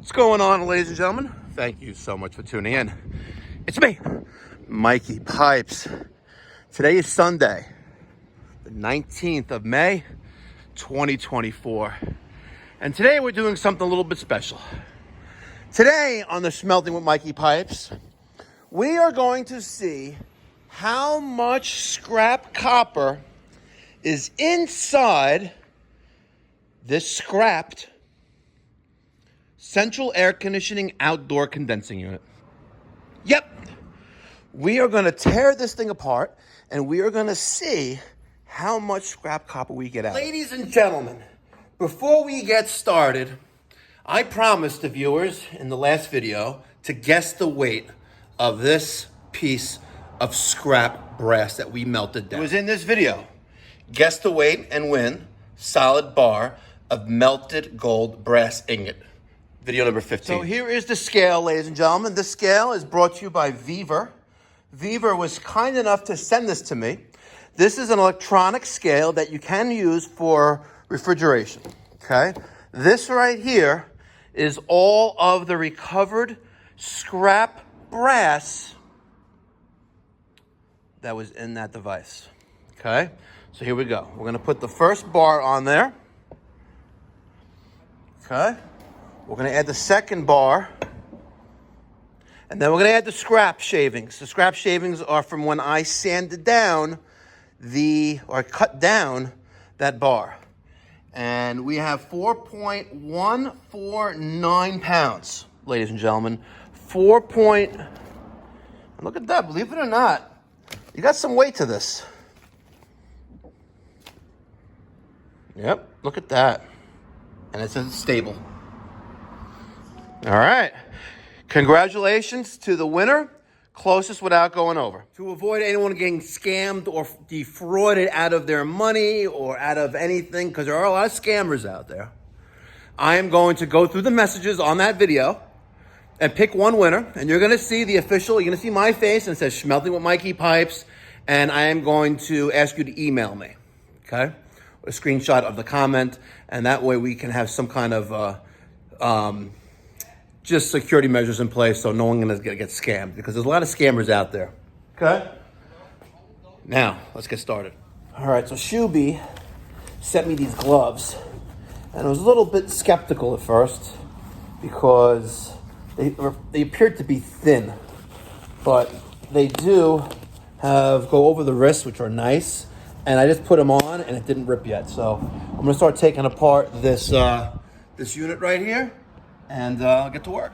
What's going on, ladies and gentlemen? Thank you so much for tuning in. It's me, Mikey Pipes. Today is Sunday, the 19th of May, 2024. And today we're doing something a little bit special. Today on the Smelting with Mikey Pipes, we are going to see how much scrap copper is inside this scrapped central air conditioning outdoor condensing unit. Yep, we are going to tear this thing apart and we are going to see how much scrap copper we get out. Ladies and gentlemen, before we get started, I promised the viewers in the last video to guess the weight of this piece of scrap brass that we melted down. It was in this video. Guess the weight and win solid bar of melted gold brass ingot. Video number 15. So here is the scale, ladies and gentlemen. This scale is brought to you by Viver. Viver was kind enough to send this to me. This is an electronic scale that you can use for refrigeration, okay? This right here is all of the recovered scrap brass that was in that device, okay? So here we go. We're gonna put the first bar on there, okay? We're going to add the second bar, and then we're going to add the scrap shavings. The scrap shavings are from when I sanded down or cut down that bar. And we have 4.149 pounds, ladies and gentlemen. Look at that, believe it or not, you got some weight to this. Yep, look at that. And it says it's stable. All right. Congratulations to the winner, closest without going over. To avoid anyone getting scammed or defrauded out of their money or out of anything, because there are a lot of scammers out there, I am going to go through the messages on that video and pick one winner. And you're going to see the official, you're going to see my face, and it says Smelting with Mikey Pipes. And I am going to ask you to email me, okay? A screenshot of the comment. And that way we can have some kind of just security measures in place so no one is going to get scammed, because there's a lot of scammers out there. Okay? Now, let's get started. All right, so Shuby sent me these gloves, and I was a little bit skeptical at first because they appeared to be thin, but they do go over the wrists, which are nice, and I just put them on, and it didn't rip yet. So I'm going to start taking apart this unit right here, and I'll get to work.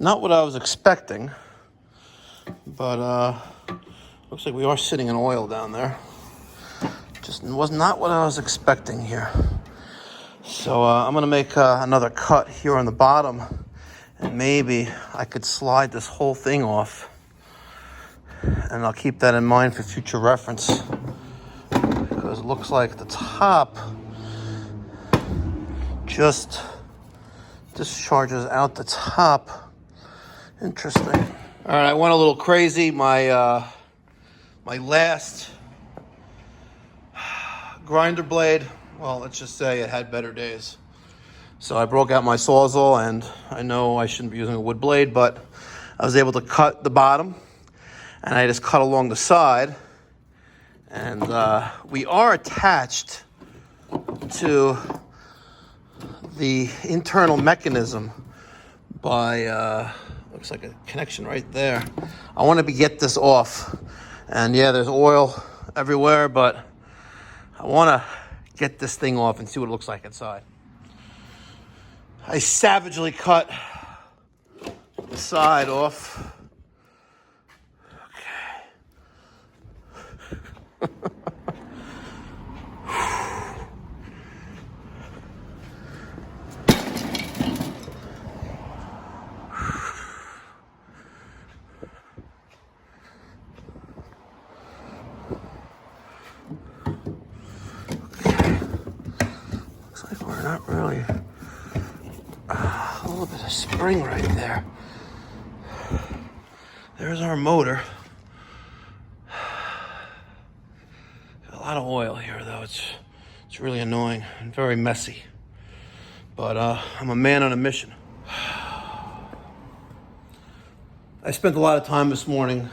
Not what I was expecting, but looks like we are sitting in oil down there. Just was not what I was expecting here. So I'm gonna make another cut here on the bottom, and maybe I could slide this whole thing off, and I'll keep that in mind for future reference, because it looks like the top just discharges out the top. Interesting. All right, I went a little crazy. My last grinder blade, well, let's just say it had better days. So I broke out my Sawzall, and I know I shouldn't be using a wood blade, but I was able to cut the bottom, and I just cut along the side. And we are attached to the internal mechanism by, looks like a connection right there. I want to get this off. And yeah, there's oil everywhere, but I want to get this thing off and see what it looks like inside. I savagely cut the side off. Okay. Looks like we're not really... a little bit of spring right there. There's our motor. Got a lot of oil here, though. It's really annoying and very messy. But I'm a man on a mission. I spent a lot of time this morning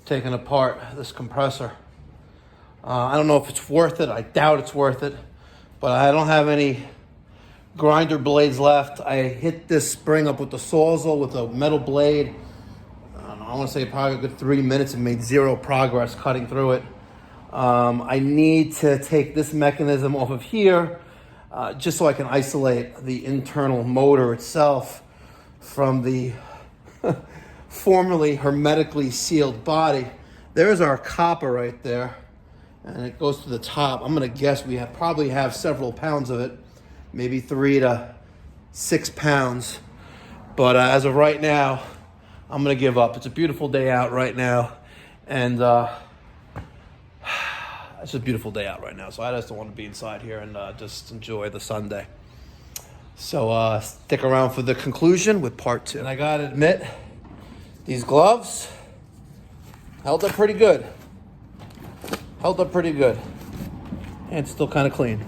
taking apart this compressor. I don't know if it's worth it. I doubt it's worth it. But I don't have any grinder blades left. I hit this spring up with the Sawzall with a metal blade. I want to say probably a good 3 minutes and made zero progress cutting through it. I need to take this mechanism off of here just so I can isolate the internal motor itself from the formerly hermetically sealed body. There's our copper right there, and it goes to the top. I'm going to guess we probably have several pounds of it, maybe 3 to 6 pounds. But as of right now, I'm going to give up. It's a beautiful day out right now, and it's a beautiful day out right now, so I just don't want to be inside here and just enjoy the Sunday. So stick around for the conclusion with part 2. And I got to admit, these gloves held up pretty good. And it's still kind of clean.